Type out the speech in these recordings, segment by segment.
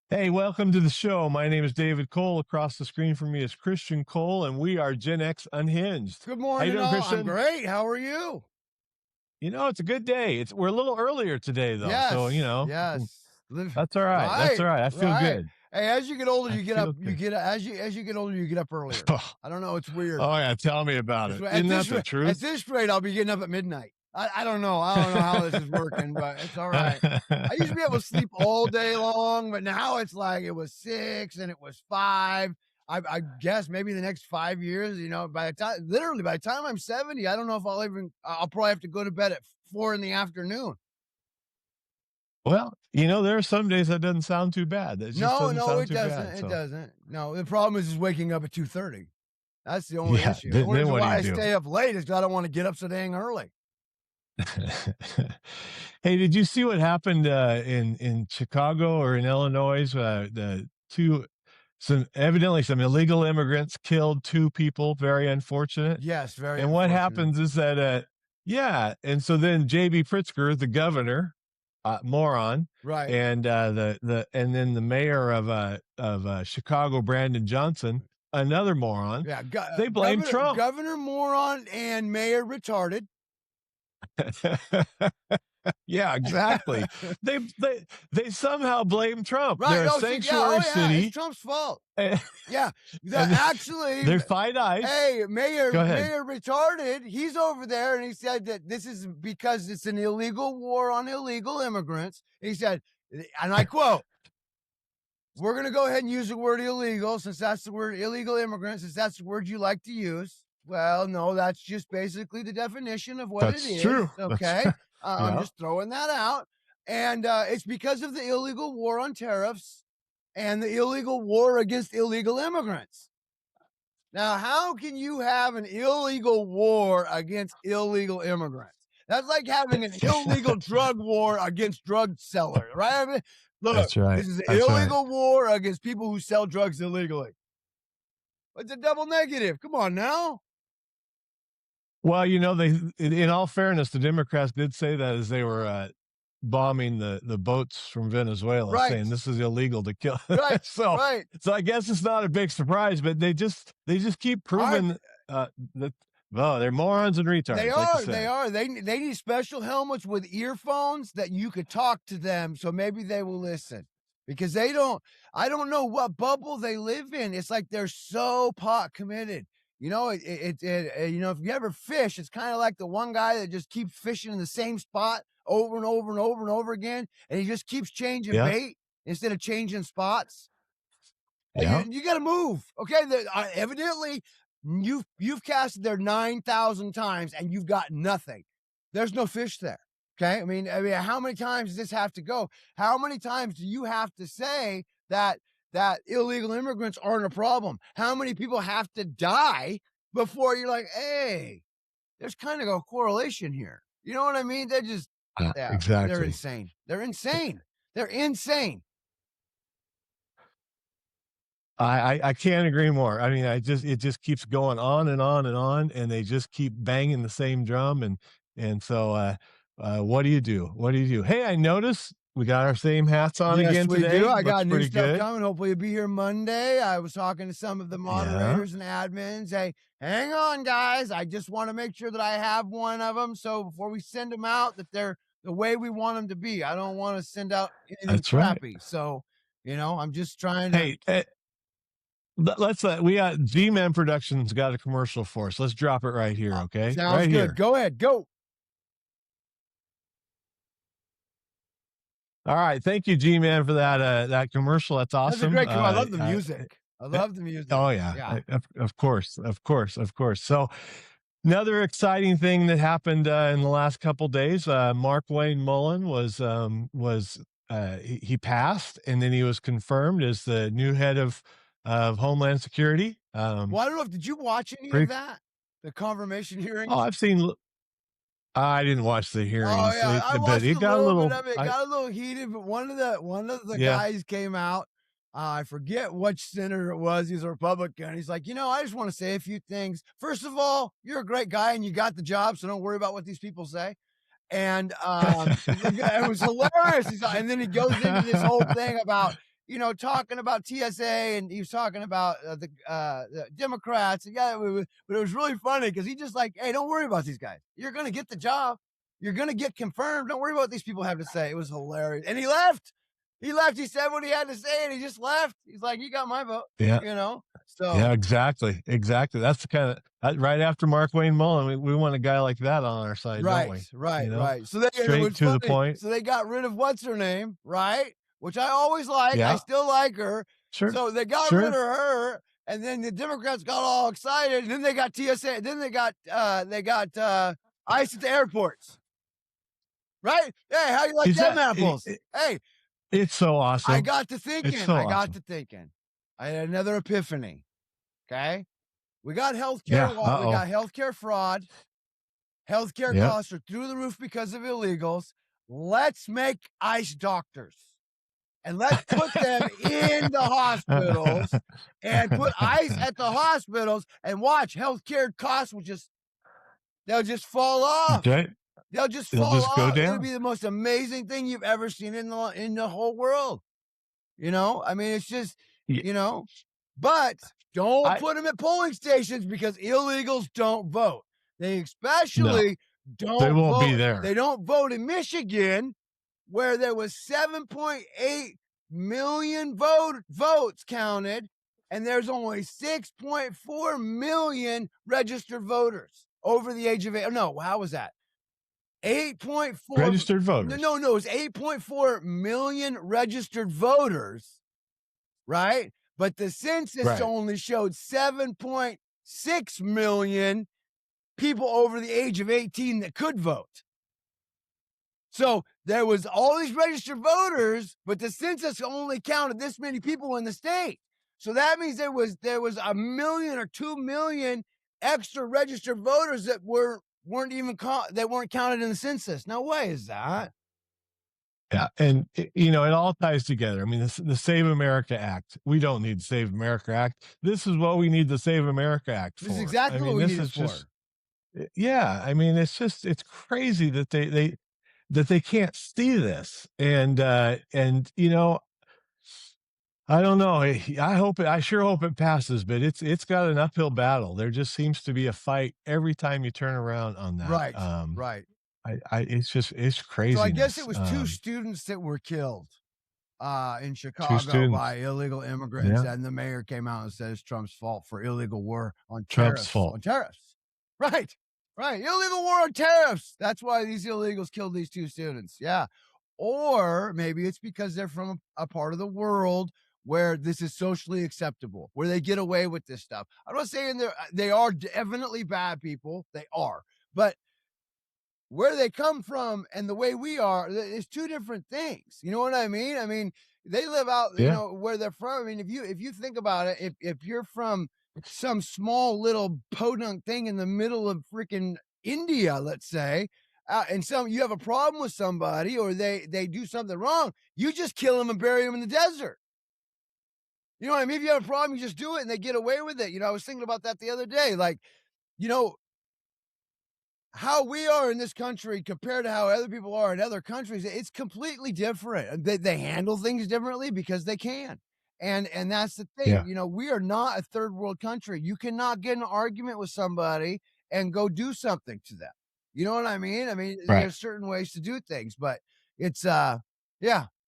Hey, welcome to the show. My name is David Cole. Across the screen from me is Christian Cole, and we are Gen X Unhinged. Good How you morning, doing, all. I'm Christian? great. How are you? It's a good day. We're a little earlier today, though, so Yes. that's all right. That's Right, all right. I feel right. good. Hey, as you get older, I you get up. feel You good. get as you get older, you get up earlier. I don't know. It's weird. Oh yeah, tell me about It's, it. at Isn't that this the at truth? this rate, I'll be getting up at midnight. I don't know. I don't know how this is working, but it's all right. I used to be able to sleep all day long, but now it's like it was 6 and it was 5. I guess maybe the next 5 years, by the time I'm 70, I don't know if I'll probably have to go to bed at 4 in the afternoon. Well, there are some days that doesn't sound too bad. That just No, doesn't no, sound it too doesn't. bad. It So doesn't. No, the problem is just waking up at 2:30. That's the only yeah, issue. The then, only then reason what do why you I do? stay up late is 'cause I don't want to get up so dang early. Hey, did you see what happened in Chicago or in Illinois? The two some illegal immigrants killed two people. Very unfortunate. Yes, very And what unfortunate. happens is that yeah, and so then J.B. Pritzker, the governor, moron, Right. and and then the mayor of Chicago, Brandon Johnson, another moron. Yeah, They blame governor Trump. governor moron and mayor retarded. Yeah, exactly. They they somehow blame Trump. Right. They're a Oh, see, yeah. Oh, sanctuary yeah. It's city, Trump's fault. and, Yeah. and Actually, they're fine ice. hey, Go ahead. Mayor retarded. He's over there, and he said that this is because it's an illegal war on illegal immigrants. He said, and I quote, "We're going to go ahead and use the word illegal since that's the word illegal immigrants, since that's the word you like to use." Well, no, that's just basically the definition of what it That's true. is. That's Okay. I'm yeah. just throwing that out. And it's because of the illegal war on tariffs and the illegal war against illegal immigrants. Now, how can you have an illegal war against illegal immigrants? That's like having an illegal drug war against drug sellers, right? I mean, look, That's right. this is an That's right. illegal war against people who sell drugs illegally. It's a double negative. Come on now. Well, in all fairness, the Democrats did say that as they were bombing the boats from Venezuela, Right, saying this is illegal to kill. right, so, right. so I guess it's not a big surprise, but they just keep I, proving that well, they're morons and retards, they like you are. said. They are. They need special helmets with earphones that you could talk to them, so maybe they will listen. Because they don't. I don't know what bubble they live in. It's like they're so pot committed. If you ever fish, it's kind of like the one guy that just keeps fishing in the same spot over and over and over and over again, and he just keeps changing Yeah, bait instead of changing spots. yeah. You got to move, okay? Evidently, you've casted there 9,000 times and you've got nothing. There's no fish there. Okay, I mean, how many times does this have to go? How many times do you have to say that illegal immigrants aren't a problem? How many people have to die before you're like, hey, there's kind of a correlation here? You know what I mean? They're just, yeah, they're Exactly. insane. They're insane. They're insane. I can't agree more. I mean, it just keeps going on and on and on, and they just keep banging the same drum, and so what do you do? What do you do? Hey, I noticed we got our same hats on Yes, again we do. today. I Looks got new pretty stuff good. coming. Hopefully, you'll be here Monday. I was talking to some of the Yeah. moderators and admins. Hey, hang on, guys. I just want to make sure that I have one of them. So before we send them out, that they're the way we want them to be. I don't want to send out anything That's right. crappy. So, I'm just trying to. Hey, let's we got G-Man Productions got a commercial for us. Let's drop it right here, okay? Sounds Right good. here. Go ahead. Go. All right, thank you, G-Man, for that commercial. That's That's a awesome. great. I love the music. I Eh, love the music. oh yeah, Yeah. of course, of course, of course. So another exciting thing that happened in the last couple days, Mark Wayne Mullen he passed, and then he was confirmed as the new head of Homeland Security. Well, I don't know if did you watch any of Pretty, that? The confirmation oh, hearings? I've seen. I didn't watch the Oh hearings, yeah, I but watched it a got a little bit little. of it. It got a little heated, but one of the Yeah, guys came out. I forget which senator it was. He's a Republican. He's like, I just want to say a few things. First of all, you're a great guy and you got the job, so don't worry about what these people say. And it was hilarious. And then he goes into this whole thing about talking about TSA, and he was talking about the Democrats. And yeah, but it was really funny because he just like, hey, don't worry about these guys. You're gonna get the job. You're gonna get confirmed. Don't worry about what these people have to say. It was hilarious, and he left. He left. He said what he had to say, and he just left. He's like, you got my vote. Yeah. So Yeah, exactly. Exactly. That's the kind of right after Mark Wayne Mullen, we want a guy like that on our side, don't we? right. So it Straight was to the funny. point. So they got rid of what's her name, right? Which I always like. I Yeah, still like her. sure. So they got rid of Sure. her, and then the Democrats got all excited. And then they got TSA. Then they got ICE at the airports, right? Hey, how you like Is them that apples? Hey, it's so awesome. I got to thinking. It's so awesome. I had another epiphany. Okay, we got healthcare. Yeah. We Uh-oh. got healthcare fraud. Healthcare Yep. costs are through the roof because of illegals. Let's make ICE doctors. And let's put them in the hospitals and put ICE at the hospitals and watch healthcare costs they'll just fall off. Okay. They'll just It'll fall just go off. It'll down. be the most amazing thing you've ever seen in the whole world. I mean, it's just, Yeah. but don't I put them at polling stations because illegals don't vote. They No, especially they don't won't be vote. there. They don't vote in Michigan, where there was 7.8 million votes counted, and there's only 6.4 million registered voters over the age of 8. No, how was that? 8.4. Registered voters. No, it was 8.4 million registered voters, right? But the census Right. only showed 7.6 million people over the age of 18 that could vote. So there was all these registered voters, but the census only counted this many people in the state. So that means there was 1 million or 2 million extra registered voters that weren't counted in the census. Now, why is that? Yeah, and it all ties together. I mean, the Save America Act. We don't need the Save America Act. This is what we need the Save America Act for. This is exactly what we need it for. Yeah. I mean, it's crazy that they can't see this, and I don't know. I sure hope it passes, but it's got an uphill battle. There just seems to be a fight every time you turn around on that. Right. It's crazy. So I guess it was 2 students that were killed in 2 Chicago students. by illegal immigrants, Yeah. and the mayor came out and said it's Trump's fault for illegal war on Trump's tariffs. fault. On tariffs. Right. Illegal war on tariffs. That's why these illegals killed these 2 students. Yeah. Or maybe it's because they're from a part of the world where this is socially acceptable, where they get away with this stuff. I'm not saying they are definitely bad people. They are. But where they come from and the way we are, it's 2 different things. You know what I mean? I mean, they live out, Yeah. where they're from. I mean, if you think about it, if you're from some small little podunk thing in the middle of freaking India, let's say, and you have a problem with somebody or they do something wrong, you just kill them and bury them in the desert. You know what I mean? If you have a problem, you just do it and they get away with it. I was thinking about that the other day. Like, how we are in this country compared to how other people are in other countries, it's completely different. They handle things differently because they can. And that's the thing. Yeah. We are not a third world country. You cannot get in an argument with somebody and go do something to them. You know what I mean? I mean, Right. there's certain ways to do things, but it's yeah.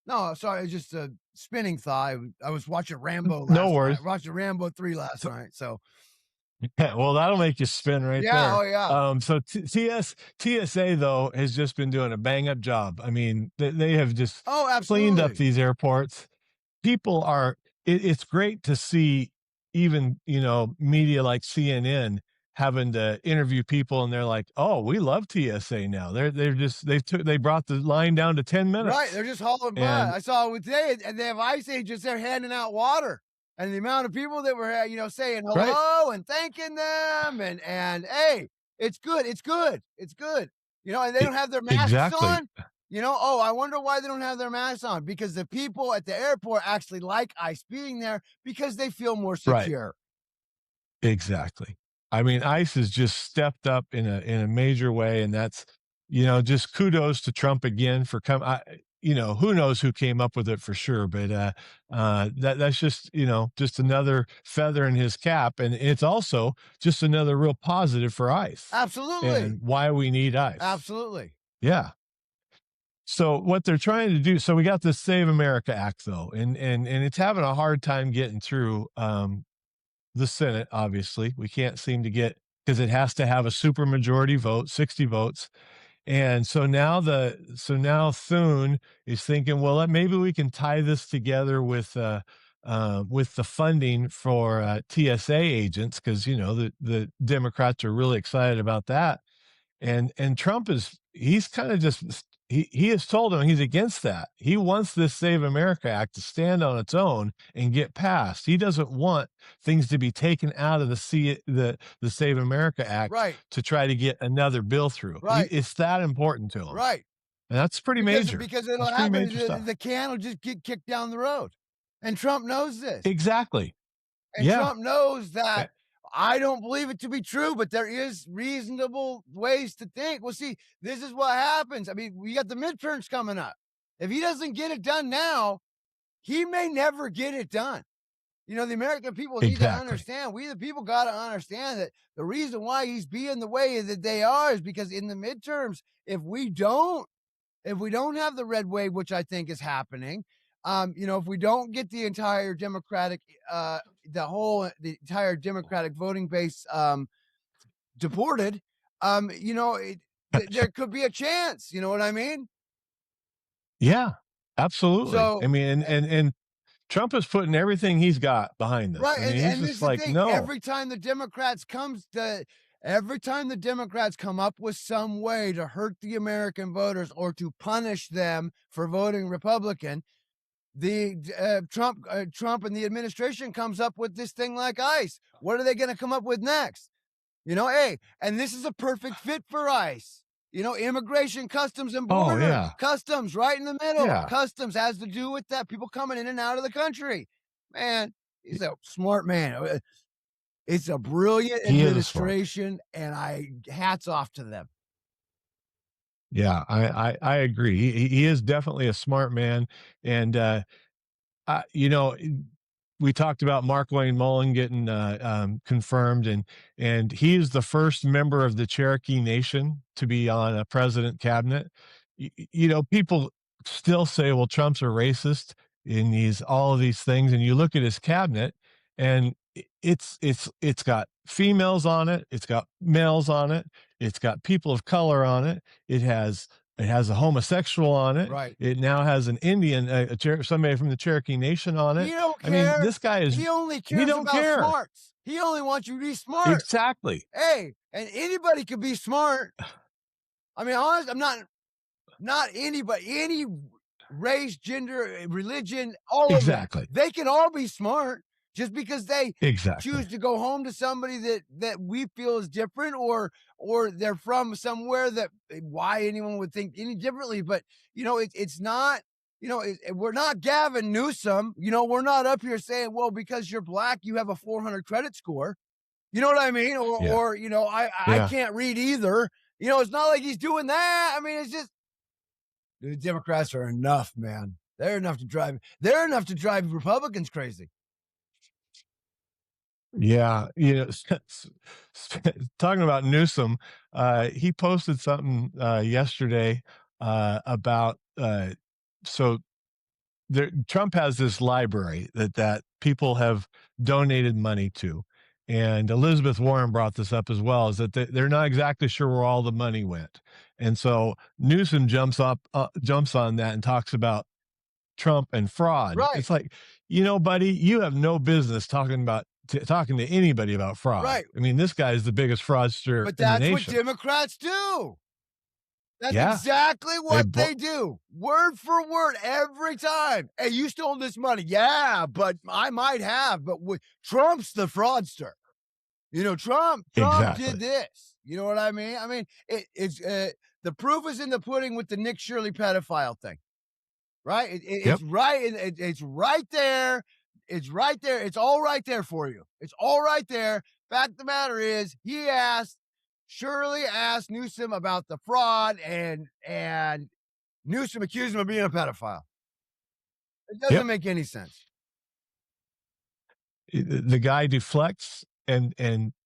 No, sorry, it's just a spinning thought. I was watching Rambo last No worries. night. Watching Rambo 3 last night. So Yeah, well, that'll make you spin right yeah, there. oh yeah. So TSA though has just been doing a bang up job. I mean, they have just Oh, cleaned up absolutely. these airports. People are. It's great to see even media like CNN having to interview people, and they're like, "Oh, we love TSA now." They brought the line down to 10 minutes. Right, they're just hauling butt. And I saw it today, and they have ICE agents there handing out water, and the amount of people that were, saying right, hello and thanking them, and hey, it's good, it's good, it's good. And they don't have their masks exactly, on. Oh, I wonder why they don't have their masks on, because the people at the airport actually like ICE being there because they feel more right, secure. exactly. I mean, ICE has just stepped up in a major way, and that's just kudos to Trump again for coming. who knows who came up with it for sure, but that's just just another feather in his cap, and it's also just another real positive for ICE Absolutely. and why we need ICE. Absolutely. Yeah. So what they're trying to do, so we got this Save America Act though, and it's having a hard time getting through the Senate. Obviously, we can't seem to get because it has to have a supermajority vote, 60 votes. And so now Thune is thinking, well, maybe we can tie this together with the funding for TSA agents because the Democrats are really excited about that. And Trump he's kind of just he has told him he's against that. He wants this Save America Act to stand on its own and get passed. He doesn't want things to be taken out of the Save America Act Right. to try to get another bill through. Right. It's that important to him. Right. And that's pretty major. Because it'll That's pretty happen, major stuff. the can will just get kicked down the road, and Trump knows this, Exactly. and Yeah. Trump knows Eh, that I don't believe it to be true, but there is reasonable ways to think. Well, see, this is what happens. I mean, we got the midterms coming up. If he doesn't get it done now, he may never get it done. The American people need to Exactly. understand. We, the people, got to understand that the reason why he's being the way that they are is because in the midterms, if we don't have the red wave, which I think is happening, if we don't get the entire Democratic, the entire Democratic voting base, deported, there could be a chance. You know what I mean? Yeah. Absolutely. So, I mean, and Trump is putting everything he's got behind this. right, I mean, and he's this is just the like, thing. no. Every time the Democrats come up with some way to hurt the American voters or to punish them for voting Republican, the Trump and the administration comes up with this thing like ICE. What are they going to come up with next? Hey, and this is a perfect fit for ICE. Immigration, customs, and Oh border. yeah. Customs right in the middle. Yeah. Customs has to do with that people coming in and out of the country. Man, he's a smart man. It's a brilliant He is a smart. administration, and hats off to them. Yeah, I agree. He is definitely a smart man, and I, we talked about Mark Wayne Mullen getting confirmed, and he is the first member of the Cherokee Nation to be on a president cabinet. People still say, "Well, Trump's a racist," in all of these things, and you look at his cabinet, and it's got females on it, it's got males on it, it's got people of color on it, it has a homosexual on it. Right. It now has an Indian, somebody from the Cherokee Nation on He it. don't I mean, care. this guy is He only he cares don't about care. smarts. He only wants you to be smart. Exactly. Hey, and anybody could be smart. I mean, honest, I'm not anybody, any race, gender, religion, all of them. Exactly. They can all be smart just because they Exactly. choose to go home to somebody that we feel is different, or they're from somewhere that why anyone would think any differently. But it's not. We're not Gavin Newsom. We're not up here saying, well, because you're black, you have a 400 credit score. You know what I mean? Yeah. Or I Yeah. can't read either. It's not like he's doing that. I mean, it's just the Democrats are enough, man. They're enough to drive Republicans crazy. Yeah, talking about Newsom, he posted something yesterday about so Trump has this library that people have donated money to, and Elizabeth Warren brought this up as well. Is that they're not exactly sure where all the money went, and so Newsom jumps on that and talks about Trump and fraud. Right. It's like, buddy, you have no business talking to anybody about fraud. Right. I mean, this guy is the biggest fraudster But in the that's what nation. Democrats do. That's Yeah. exactly what blo- they do. Word for word every time. Hey, you stole this money. Yeah, but I might have. But Trump's the fraudster. Trump Exactly. did this. You know what I mean? I mean, it's the proof is in the pudding with the Nick Shirley pedophile thing. Right? Yep. It's right. It's right there. It's right there. It's all right there for you. It's all right there. Fact of the matter is, Shirley asked Newsom about the fraud, and Newsom accused him of being a pedophile. It Yep. doesn't make any sense. The guy deflects and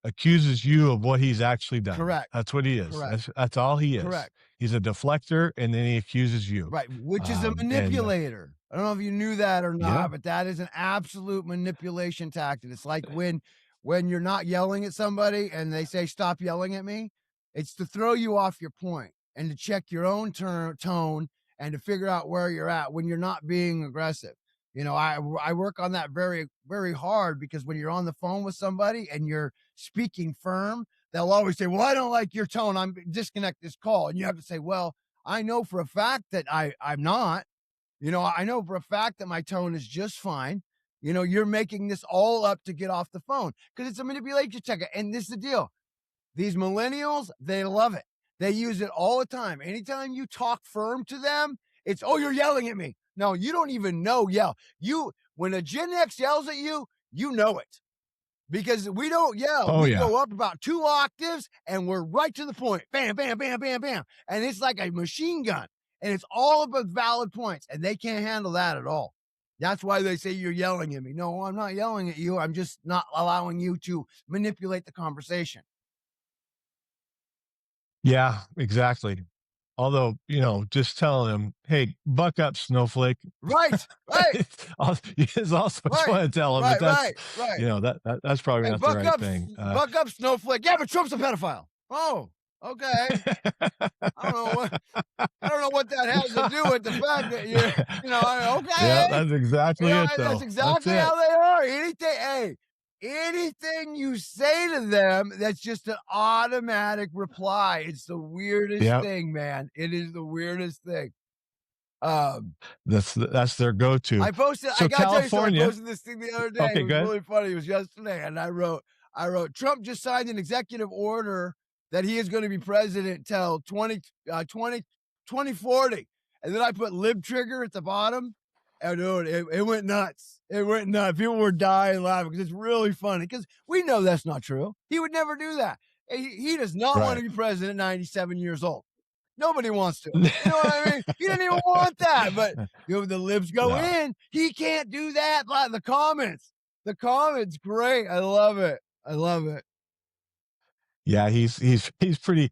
accuses you of what he's actually done. Correct. That's what he is. Correct. That's all he is. Correct. He's a deflector, and then he accuses you. Right, which is a And manipulator. I don't know if you knew that or yeah. not, but that is an absolute manipulation tactic. It's like when you're not yelling at somebody and they say, "Stop yelling at me," it's to throw you off your point and to check your own tone and to figure out where you're at when you're not being aggressive. You know, I work on that very, very hard because when you're on the phone with somebody and you're speaking firm, they'll always say, "Well, I don't like your tone. I'm disconnect this call." And you have to say, "Well, I know for a fact that I'm not. You know, I know for a fact that my tone is just fine. You know, you're making this all up to get off the phone because it's a manipulation technique." And this is the deal. These millennials, they love it. They use it all the time. Anytime you talk firm to them, it's, "Oh, you're yelling at me." No, you don't even know yell. When a Gen X yells at you, you know it because we don't yell. Oh We yeah. go up about 2 octaves and we're right to the point. Bam, bam, bam, bam, bam. And it's like a machine gun. And it's all about valid points. And they can't handle that at all. That's why they say you're yelling at me. No, I'm not yelling at you. I'm just not allowing you to manipulate the conversation. Yeah, exactly. Although, just telling him, "Hey, buck up, snowflake." Right, right, Is also what you right, want to tell him, but right, right, right. that's probably Hey, not the right thing. buck up, snowflake. Yeah, but Trump's a pedophile. Oh, okay. I don't know what I don't know what that has to do with the fact that Yeah, okay. that's exactly it, That's though. That's exactly it. how they are. Anything you say to them, that's just an automatic reply. It's the weirdest Yeah, thing, man. It is the weirdest thing. Um, that's their go-to. I So gotta tell you something. I California. posted this thing the other day. It Okay, was good. really funny. It was yesterday, and I wrote, Trump just signed an executive order that he is going to be president till 2040. And then I put lib trigger at the bottom. And dude, it went nuts. It went nuts. People were dying laughing because it's really funny because we know that's not true. He would never do that. He does not want Right. to be president at 97 years old. Nobody wants to. You know what I mean? He didn't even want that. But the libs go No. in. He can't do that. Like the comments, great. I love it. I love it. Yeah, he's pretty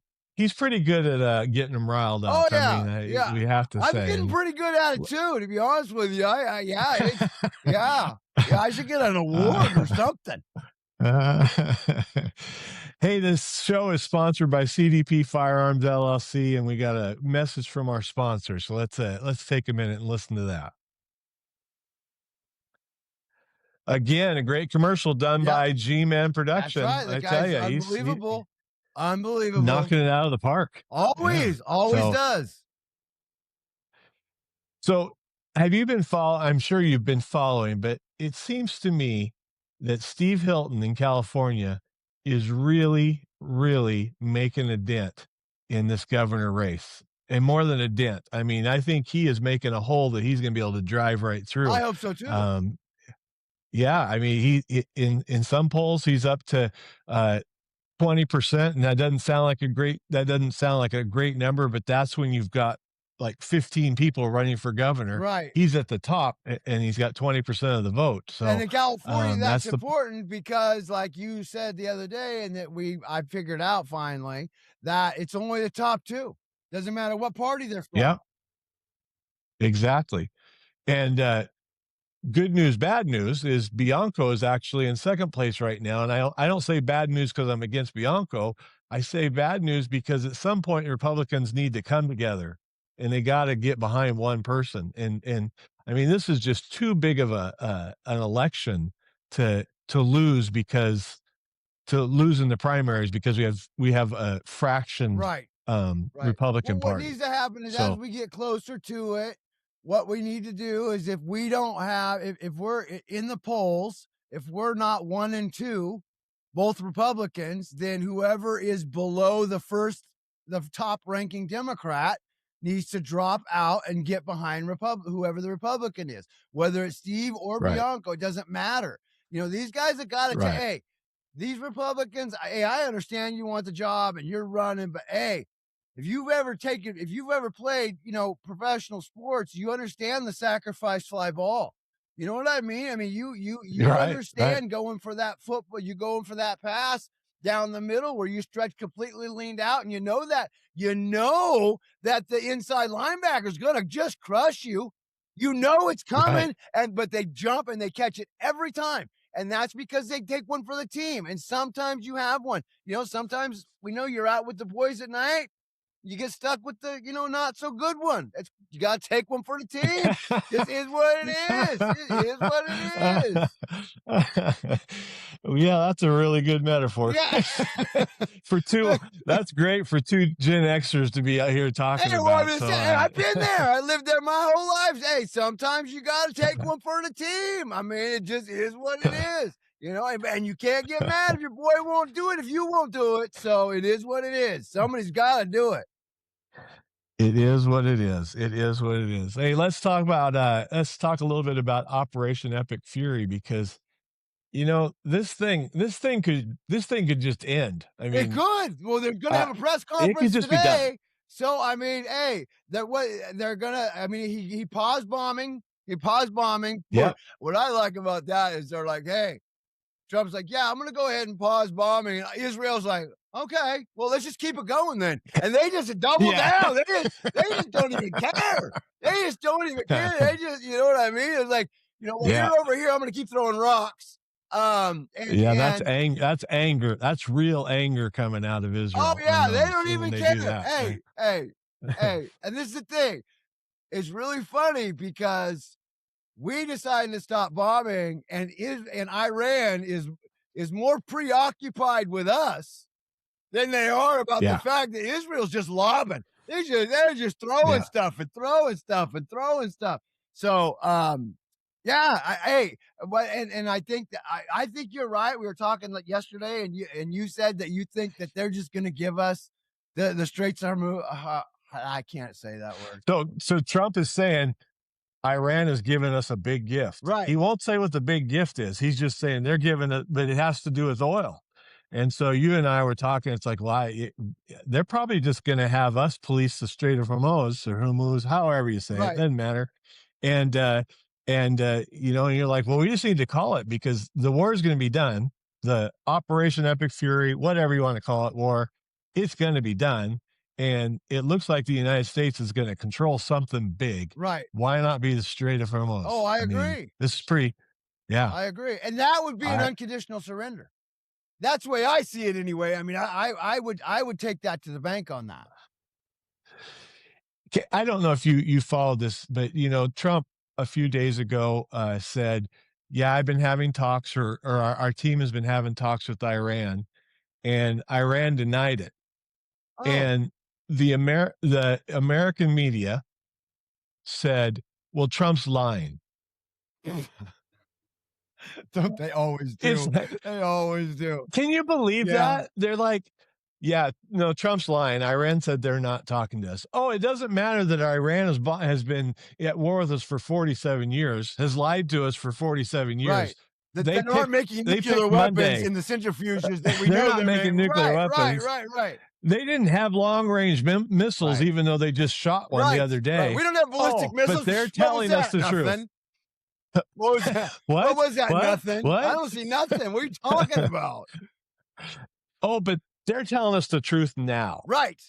good at, getting them riled Oh up. I yeah, mean, yeah. we have to I'm say, getting and pretty good at it too, to be honest with you. Yeah, yeah. I should get an award or something. uh, hey, this show is sponsored by CDP Firearms LLC, and we got a message from our sponsor. So let's take a minute and listen to that. Again, a great commercial done Yeah, by G-Man that's Production. right. The I tell guy's you, he's unbelievable. Unbelievable. knocking it out of the park. Yeah. Always So does. So, have you been I'm sure you've been following, but it seems to me that Steve Hilton in California is really, really making a dent in this governor race. And more than a dent. I mean, I think he is making a hole that he's going to be able to drive right through. I hope so too. Yeah, I mean, in some polls he's up to 20%, and that doesn't sound like a great number, but that's when you've got like 15 people running for governor. Right. He's at the top and he's got 20% of the vote. So And in California, that's that's the important because, like you said the other day, and that I figured out finally that it's only the top two. Doesn't matter what party they're from. yeah, exactly. And good news, bad news is Bianco is actually in second place right now. And I don't say bad news because I'm against Bianco. I say bad news because at some point Republicans need to come together and they got to get behind one person. And I mean, this is just too big of an election to lose to lose in the primaries because we have a fractioned Right. Right. Republican Well, what party. needs to happen is as So we get closer to it, what we need to do is if we don't have, if we're in the polls, if we're not 1 and 2, both Republicans, then whoever is below the top ranking Democrat needs to drop out and get behind whoever the Republican is, whether it's Steve or right, Bianco, it doesn't matter. These guys have got to say, right. hey, these Republicans, hey, I understand you want the job and you're running, but hey, if you've ever played, professional sports, you understand the sacrifice fly ball. You know what I mean? I mean, you Right, right. understand going for that football, you going for that pass down the middle where you stretch completely leaned out, and you know that the inside linebacker is gonna just crush you. You know it's Right. coming, but they jump and they catch it every time. And that's because they take one for the team. And sometimes you have one. Sometimes we know you're out with the boys at night. You get stuck with the, not so good one. You got to take one for the team. This is what it is. It is what it is. Yeah, that's a really good metaphor. Yeah. For two, that's great for two Gen Xers to be out here talking Hey, well, I'm about. just So, saying, I've been there. I lived there my whole life. Hey, sometimes you got to take one for the team. I mean, it just is what it is. And you can't get mad if your boy won't do it if you won't do it. So it is what it is. Somebody's got to do it. it is what it is. It is what it is. Hey, let's talk a little bit about Operation Epic Fury, because this thing could just end. I It mean, could. Well, they're gonna uh, have a press it could conference just be done. today. So I mean, hey, that what they're gonna. I mean, he paused bombing. He paused bombing. Yep. What I like about that is they're like, hey, Trump's like, yeah, I'm gonna go ahead and pause bombing. And Israel's like, okay, well, let's just keep it going then. And they just double Yeah. down. They just don't even care. They just don't even care. They just, you know what I mean? It's like, well, Yeah. you're over here. I'm gonna keep throwing rocks. Yeah, that's And that's anger. That's real anger coming out of oh Israel on yeah, they those don't when even they care. do that, Hey, right? hey, hey, and this is the thing. It's really funny because we decided to stop bombing, and Iran is more preoccupied with us than they are about the Yeah, fact that Israel's just lobbing. They're just throwing yeah. stuff and throwing stuff and throwing stuff. So yeah, hey, but and I think you're right. We were talking like yesterday, and you said that you think that they're just going to give us the Straits are I can't say that word. So Trump is saying Iran is giving us a big gift. Right, He won't say what the big gift is. He's just saying they're giving it, but it has to do with oil. And so you and I were talking. It's like, why? They're probably just going to have us police the Strait of Hormuz or Hormuz, however you say it. right, Doesn't matter. And and you're like, well, we just need to call it because the war is going to be done. The Operation Epic Fury, whatever you want to call it, war, it's going to be done. And it looks like the United States is going to control something big. right. Why not be the Strait of Hormuz? Oh, I I mean, agree. this is pretty. Yeah. I agree, and that would be an I unconditional surrender. That's the way I see it anyway. I mean, I would take that to the bank on that. I don't know if you followed this, but Trump a few days ago said, "Yeah, I've been having talks, or our team has been having talks with Iran," and Iran denied it. Oh, And the American media said, "Well, Trump's lying." don't they always It's do? like, They always do. can you believe Yeah, that? They're like, yeah, no, Trump's lying. Iran said they're not talking to us. Oh, it doesn't matter that Iran has been at war with us for 47 years, has lied to us for 47 right. years. That They that aren't picked making they nuclear picked weapons Monday. in the centrifuges that we They're know not they're making making. nuclear Right, right, weapons. right, right, They didn't have long range missiles, right, even though they just shot one the right, other right. day. We don't have ballistic Oh, but missiles. they're What was telling us that? the truth. Nothing. What was that? What What? was that? What? Nothing. I What? don't see nothing. What are you talking about? Oh, but they're telling us the truth now. Right.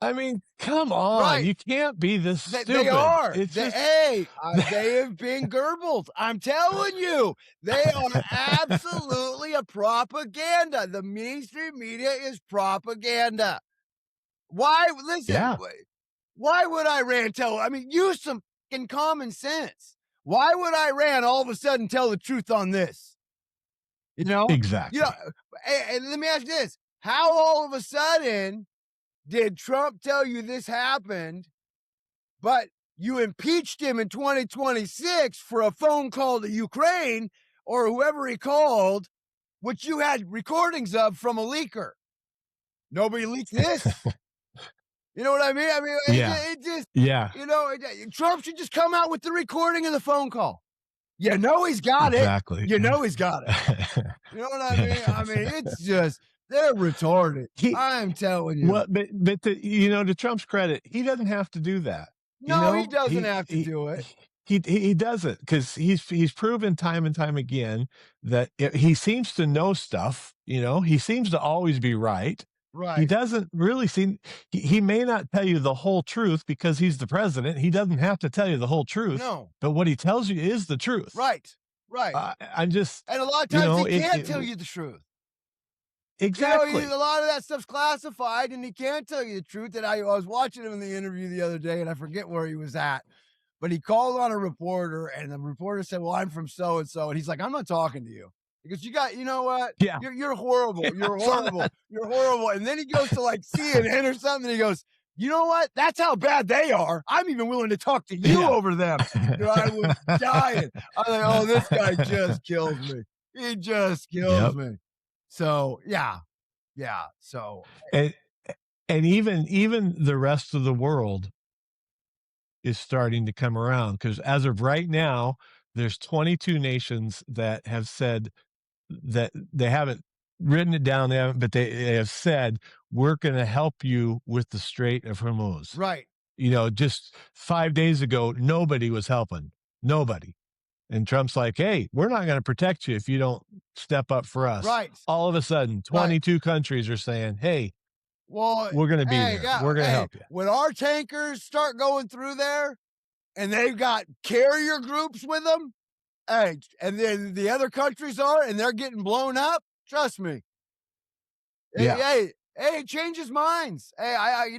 I mean, come on. Right. You can't be this They stupid. are. It's just They have been gerbled. I'm telling you, they are absolutely a propaganda. The mainstream media is propaganda. Why? Listen. yeah, Why would Iran tell? I mean, use some fucking common sense. Why would Iran all of a sudden tell the truth on this? You know. You know. exactly. And let me ask you this: how all of a sudden did Trump tell you this happened? But you impeached him in 2026 for a phone call to Ukraine or whoever he called, which you had recordings of from a leaker. Nobody leaked this. You know what I mean? I mean, Yeah. it just, Yeah, Trump should just come out with the recording of the phone call. You know he's got it. exactly. You know he's got it. You know what I mean? I mean, it's just, They're retarded. He I'm telling you. well, but to Trump's credit, he doesn't have to do that. You No, he know, doesn't he have to he do it. he doesn't because he's proven time and time again that he seems to know stuff. He seems to always be right. He Right. doesn't really seem. He may not tell you the whole truth because he's the president. He doesn't have to tell you the whole truth, No. but what he tells you is the truth. Right. Right. I'm just, And a lot of times he can't it tell you the truth. exactly. A lot of that stuff's classified, and he can't tell you the truth. And I was watching him in the interview the other day, and I forget where he was at, but he called on a reporter, and the reporter said, "Well, I'm from so and so," and he's like, "I'm not talking to you." Because you know what? Yeah, You're horrible. yeah, You're I saw horrible. that. You're horrible. And then he goes to like CNN or something. And he goes, "You know what? That's how bad they are. I'm even willing to talk to you Yeah. over them." I was dying. I'm like, "Oh, this guy just kills me. He just kills Yep. me." So yeah, yeah. So And even the rest of the world is starting to come around because as of right now, there's 22 nations that have said that they haven't written it down, but they have said we're going to help you with the Strait of Hormuz. right, Just 5 days ago, nobody was helping, nobody. And Trump's like, "Hey, we're not going to protect you if you don't step up for us." right, All of a sudden, right. 22 countries are saying, "Hey, Well, we're going to be hey, there. yeah, We're going to hey, help you." when our tankers start going through there and they've got carrier groups with them, hey, and then the other countries are, and they're getting blown up. Trust me. Yeah. Hey, it changes minds. Hey, I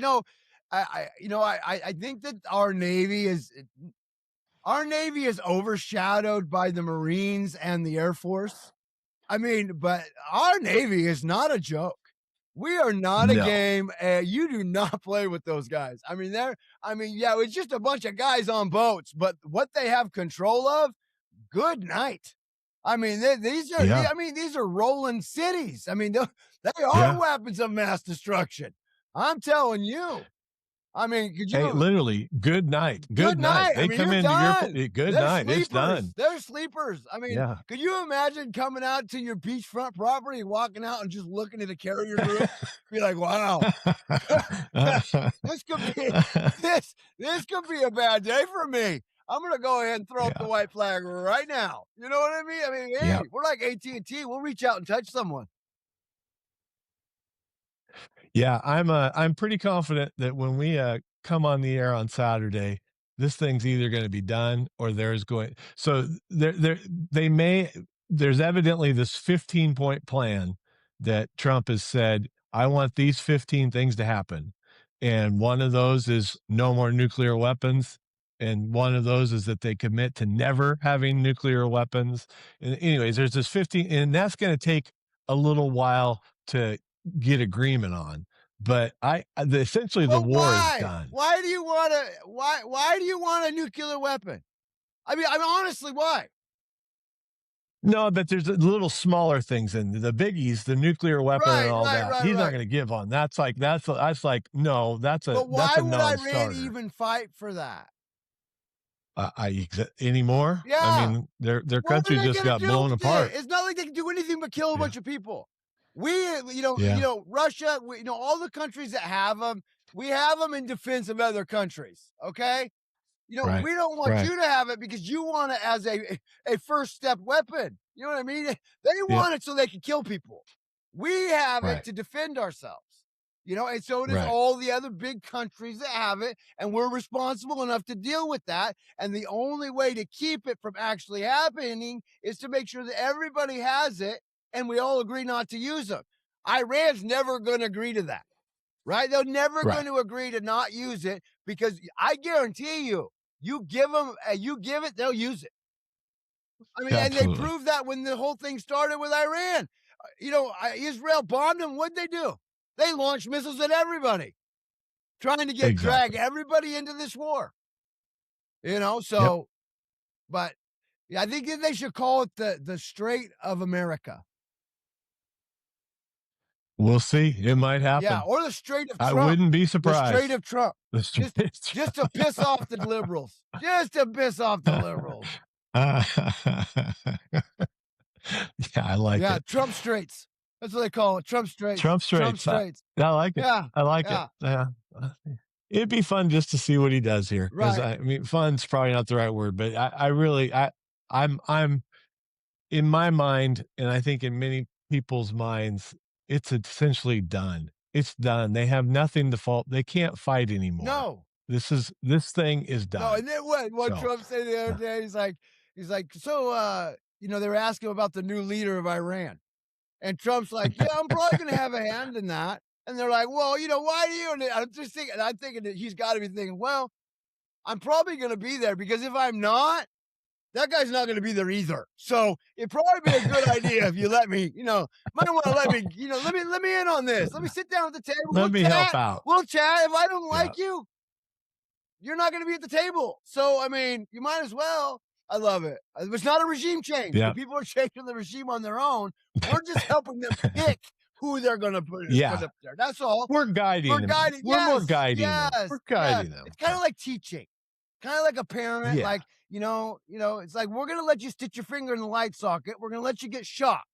think that our Navy is overshadowed by the Marines and the Air Force. I mean, but our Navy is not a joke. We are not a No. game. You do not play with those guys. Yeah, it's just a bunch of guys on boats, but what they have control of, good night. Yeah. These are rolling cities. They are Yeah. weapons of mass destruction. I'm telling you. Could Hey, you literally, good night. Good Good night. night. They come You're into your done. good They're night. It's sleepers. done. They're sleepers. Yeah. Could you imagine coming out to your beachfront property, walking out and just looking at a carrier group? Be like, wow, this could be this could be a bad day for me. I'm gonna go ahead and throw up the Yeah. white flag right now. You know what I mean? Hey, Yeah. we're like AT&T. We'll reach out and touch someone. Yeah, I'm pretty confident that when we, come on the air on Saturday, this thing's either gonna be done or there's going so they may there's evidently this 15-point plan that Trump has said, "I want these 15 things to happen." And one of those is no more nuclear weapons, and one of those is that they commit to never having nuclear weapons. And anyways, there's this 15 and that's gonna take a little while to get agreement on. But essentially the But war is why? done. Why do you want a nuclear weapon? Honestly, why? No, but there's little smaller things in the biggies, the nuclear weapon and Right, all right, that. right, He's not right. going to give on. That's like no, But that's why a would Iran non-starter. even fight for that? Anymore. I Yeah. mean, their What are country they just gonna got do blown with it? apart. It's not like they can do anything but kill a Yeah, bunch of people. yeah, Russia, all the countries that have them, we have them in defense of other countries. Okay. right, We don't want right. you to have it because you want it as a first step weapon. You know what I mean? They Yeah, want it so they can kill people. We have it right, to defend ourselves. And so does right, all the other big countries that have it, and we're responsible enough to deal with that. And the only way to keep it from actually happening is to make sure that everybody has it and we all agree not to use them. Iran's never going to agree to that, right? They're never right. going to agree to not use it because I guarantee you, you give it, they'll use it. And they Absolutely, proved that when the whole thing started with Iran. Israel bombed them. What'd they do? They launched missiles at everybody, trying to drag exactly. everybody into this war. Yep. So, but yeah, I think that they should call it the Strait of America. We'll see. It might Yeah, happen. or the Strait of I Trump. wouldn't be The Strait surprised. of Trump. The Just Straits. just to piss off the liberals. Just to piss off the liberals. Yeah, I like Yeah, it. Trump Straits. That's what they call it. Trump straits. Trump Trump straits. straits. I like it. Yeah. I like it. Yeah. Yeah. It'd be fun just to see what he does here, because Right. I mean, fun's probably not the right word, but I really, I'm in my mind, and I think in many people's minds, it's essentially done. It's done. They have nothing to fault. They can't fight anymore. No. This thing is No, done. and then what So, Trump said the other day, he's like, "So, they were asking him about the new leader of Iran." And Trump's like, "Yeah, I'm probably gonna have a hand in that." And they're like, "Well, why do you?" And I'm thinking that he's got to be thinking, "Well, I'm probably gonna be there because if I'm not, that guy's not gonna be there either. So it'd probably be a good idea if you let me, might want to let me, let me in on this. Let me sit down at the table. let me help out. We'll chat. If I don't Yeah. like you, you're not going to be at the table. So, I mean, you might as well. I love it. It's not a regime change. Yeah. The people are changing the regime on their own. We're just helping them pick who they're going to put up there. That's all. We're guiding them. Guiding. We're more Yes, guiding them. yes, We're guiding yes. them. It's kind of like teaching. Kind of like a parent. Yeah. Like, it's like, we're going to let you stick your finger in the light socket. We're going to let you get shocked.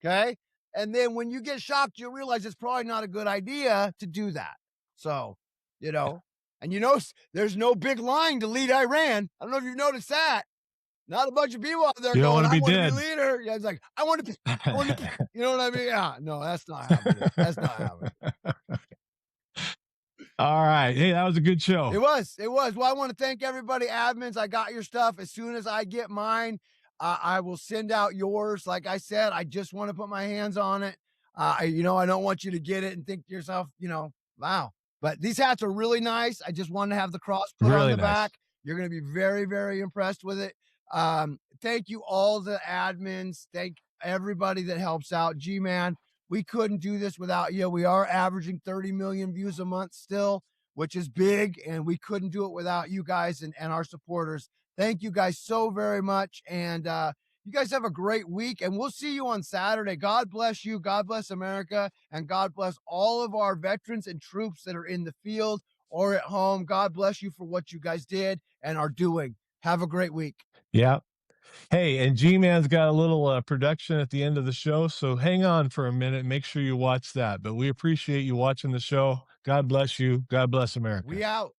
Okay. And then when you get shocked, you'll realize it's probably not a good idea to do that. So, and there's no big line to lead Iran. I don't know if you've noticed that. Not a bunch of people out there You don't going, wanna "I be want to dead." be leader." Yeah, it's like, I want to be, you know what I mean? Yeah, no, that's not happening. That's not happening. All right. Hey, that was a good show. It was. Well, I want to thank everybody, admins. I got your stuff. As soon as I get mine, I will send out yours. Like I said, I just want to put my hands on it. I don't want you to get it and think to yourself, wow. But these hats are really nice. I just wanted to have the cross put on the back. You're going to be very, very impressed with it. Thank you, all the admins. Thank everybody that helps out. G-Man, we couldn't do this without you. We are averaging 30 million views a month still, which is big, and we couldn't do it without you guys and our supporters. Thank you guys so very much, and you guys have a great week, and we'll see you on Saturday. God bless you, God bless America, and God bless all of our veterans and troops that are in the field or at home. God bless you for what you guys did and are doing. Have a great week. Yeah. Hey, and G-Man's got a little production at the end of the show, so hang on for a minute. Make sure you watch that. But we appreciate you watching the show. God bless you. God bless America. We out.